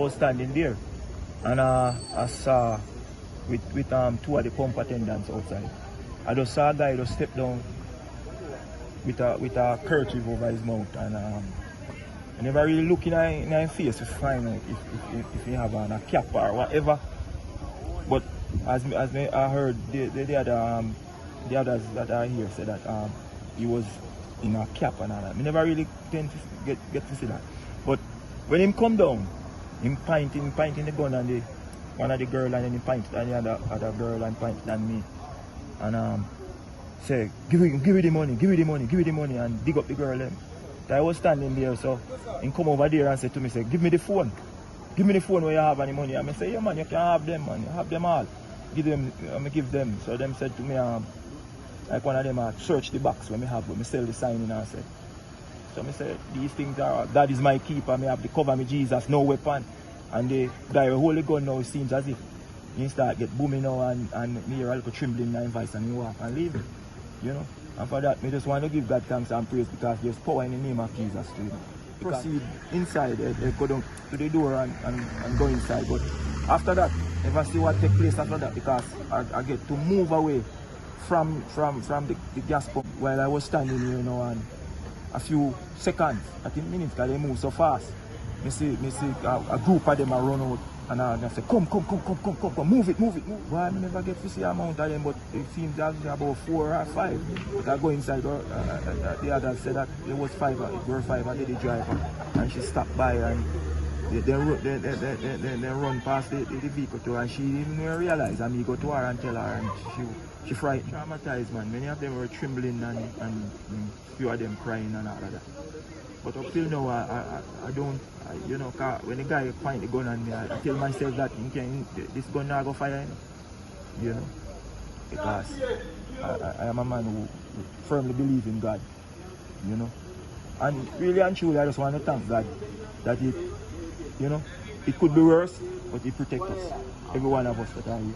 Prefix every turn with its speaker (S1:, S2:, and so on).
S1: was standing there, and I saw with two of the pump attendants outside. I just saw a guy just step down with a kerchief over his mouth, and I never really look in his face to find out if he have on a cap or whatever. But as I heard the others that are here say that he was in a cap and all that. I never really tend to get to see that. But when him come down, him pointing the gun on one of the girl, and then he pointed at the other girl and pointed at me. And say, give me the money, and dig up the girl them. I was standing there, so he come over there and said to me, say, give me the phone. Give me the phone where you have any money. I say, yeah man, you can have them, man. You have them all. Give them. So them said to me, like one of them search the box when me sell the sign in and say. So I say, these things are, that is my keeper, I have to cover me Jesus, no weapon. And the guy who hold the gun now, it seems as if he start get booming now and me hear a little trembling in my voice and he walk and leave it. You know? And for that, I just want to give God thanks and praise because there's power in the name of Jesus too. Proceed inside, go down to the door and go inside. But after that, never see what take place after that because I get to move away from the gas pump while I was standing here, you know, and a few seconds, I think minutes, because they move so fast. Me see a group of them are run out and I say, come, move it. Well, I never get to see a amount of them, but it seems that about 4 or 5. I go inside, the others said that there was 5, it were 5, I did the driver, and she stopped by and they run past the vehicle to her, and she didn't even realize, and me go to her and tell her, and she frightened, traumatized, man. Many of them were trembling and few of them crying and all of that. But up till now, I don't, you know, when the guy point the gun on me, I tell myself that this gun not go fire, you know, because I am a man who firmly believes in God, you know. And really and truly, I just want to thank God that it, you know, it could be worse, but it protects us, every one of us that are here.